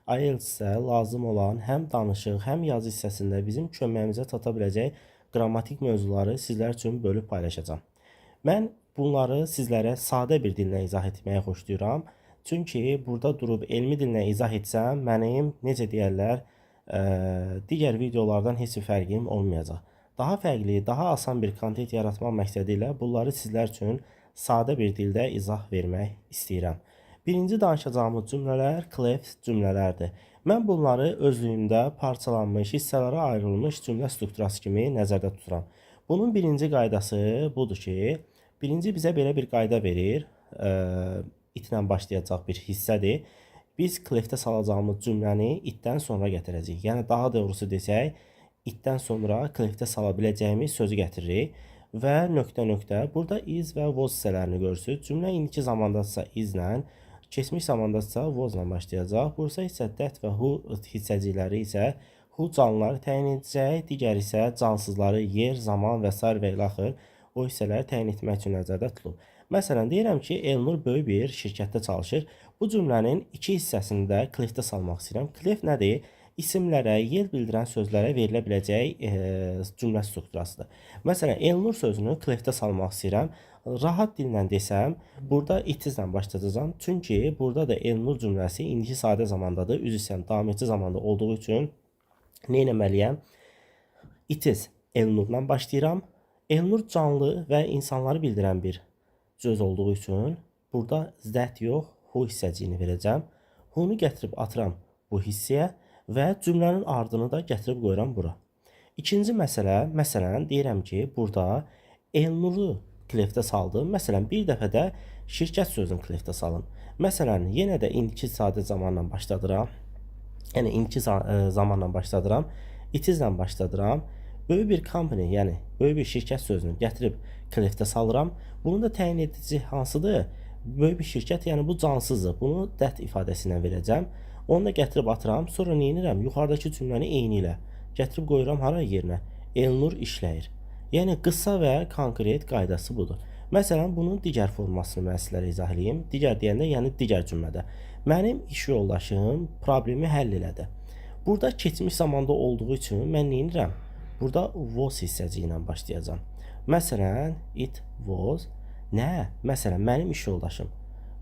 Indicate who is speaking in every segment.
Speaker 1: IELTS-ə lazım olan həm danışıq, həm yazı hissəsində bizim köməyimizə çata biləcək qrammatik mövzuları sizlər üçün bölüb paylaşacağam. Mən bunları sizlərə sadə bir dillə izah etməyi xoşlayıram. Çünki burada durub elmi dillə izah etsəm, mənim necə deyərlər, digər videolardan heç bir fərqim olmayacaq. Daha fərqli, daha asan bir kontent yaratmaq məqsədi ilə bunları sizlər üçün sadə bir dildə izah vermək istəyirəm. Birinci danışacağımız cümlələr cleft cümlələrdir. Mən bunları özlüyündə parçalanmış, hissələrə ayrılmış cümlə strukturası kimi nəzərdə tuturam. Bunun birinci qaydası budur ki, birinci bizə belə bir qayda verir. İtlə başlayacaq bir hissədir. Biz cleftə salacağımız cümləni itdən sonra gətirəcəyik. Yəni daha doğrusu desək, itdən sonra cleftə sala biləcəyimiz sözü gətiririk. Və nöqtə-nöqtə. Burada is və was hissələrini görürsünüz. Cümlə indiki zamandadsa islə, keçmiş zamandadsa was-la başlayacaq. Bursa isə that və who hissəcikləri isə who canlıları təyin edəcək, digər isə cansızları yer, zaman və s. və ilə axır o hissələri təyin etmək üçün nəzərdə tutulub. Məsələn, deyirəm ki, Elnur böyük bir şirkətdə çalışır. Bu cümlənin iki hissəsini də cleftə salmaq istəyirəm. Cleft nədir? İsimlərə, yer bildirən sözlərə verilə biləcək cümlə strukturasıdır. Məsələn, Elnur sözünü cleftə salmaq istəyirəm. Rahat dillə desəm, burada itizlə başlayacağam. Çünki burada da Elnur cümləsi indiki sadə zamandadır. Üzr istəyirəm, davam edici zamanda olduğu üçün nə etməliyəm? İtiz Elnurla başlayıram. Elnur canlı və insanları bildirən bir söz olduğu üçün burada that yox, who hissəciyini verəcəm. Who'nu gətirib atıram bu hissəyə və cümlənin ardını da gətirib qoyuram bura. İkinci məsələ, məsələn, deyirəm ki, burada Elnuru cleftə saldım. Məsələn, bir dəfə də şirkət sözünü cleftə salın. Məsələn, yenə də indiki sadə zamanla başladıram. Yəni, indiki zamanla başladıram. İtizlə başladıram. Böyük bir company, yəni böyük bir şirkət sözünü gətirib cleftə salıram. Bunun da təyin edici hansıdır? Böyük bir şirkət, yəni bu cansızdır. Bunu that ifadəsindən verəcəm. Onu da gətirib atıram. Sonra nə edirəm? Yuxarıdakı cümləni eyni ilə gətirib qoyuram hara yerinə? Elnur işləyir. Yəni qısa və konkret qaydası budur. Məsələn, bunun digər formasını mən sizlərə izah edeyim. Digər deyəndə, yəni digər cümlədə. Mənim iş yoldaşım problemi həll elədi. Burada keçmiş zamanda olduğu üçün mən nə edirəm? Burada was hissəci ilə başlayacağam. Məsələn, it was. Nə? Məsələn, mənim iş yoldaşım.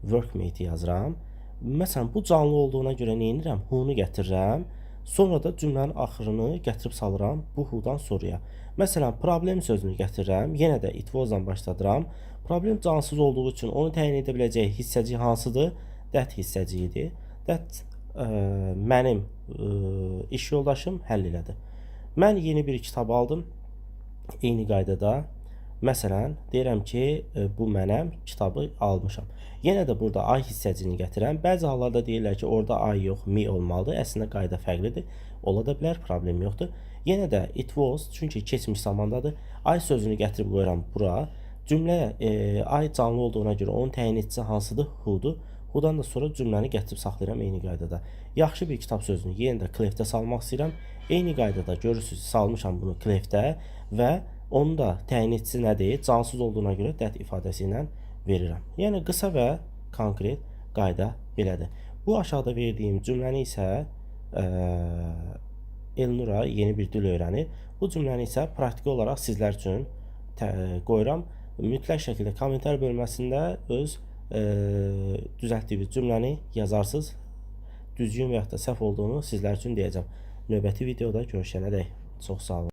Speaker 1: Workmate yazıram. Məsələn, bu canlı olduğuna görə nə edirəm? Who'nu gətirirəm. Sonra da cümlənin axırını gətirib salıram bu who'dan sonraya. Məsələn, problem sözünü gətirirəm. Yenə də it was-dan başladıram. Problem cansız olduğu üçün onu təyin edə biləcək hissəci hansıdır? That hissəciyidir. That mənim iş yoldaşım həll elədi. Mən yeni bir kitab aldım. Eyni qaydada. Məsələn, deyirəm ki, bu mənəm, kitabı almışam. Yenə də burada I hissəcini gətirəm. Bəzi hallarda deyirlər ki, orada I yox, me olmalıdır. Əslində qayda fərqlidir. Ola da bilər, problem yoxdur. Yenə də it was, çünki keçmiş zamandadır. I sözünü gətirib qoyuram bura. Cümlə I canlı olduğuna görə onun təyin edicisi hansıdır? Who'dur. Who'dan da sonra cümləni gətirib saxlayıram eyni qaydada. Yaxşı bir kitab sözünü yenə də cleftə salmaq istəyirəm. Eyni qaydada görürsünüz, salmışam bunu cleftə və onun da təyin edicisi nədir? Cansız olduğuna görə that ifadəsi ilə verirəm. Yəni qısa və konkret qayda belədir. Bu aşağıda verdiyim cümləni isə Elnura yeni bir dil öyrənir. Bu cümləni isə praktiki olaraq sizlər üçün qoyuram. Mütləq şəkildə kommentar bölməsində öz düzəltdiyiniz cümləni yazarsınız. Düzgün və ya da səhv olduğunu sizlər üçün deyəcəm. Növbəti videoda görüşənədək çox sağ olun.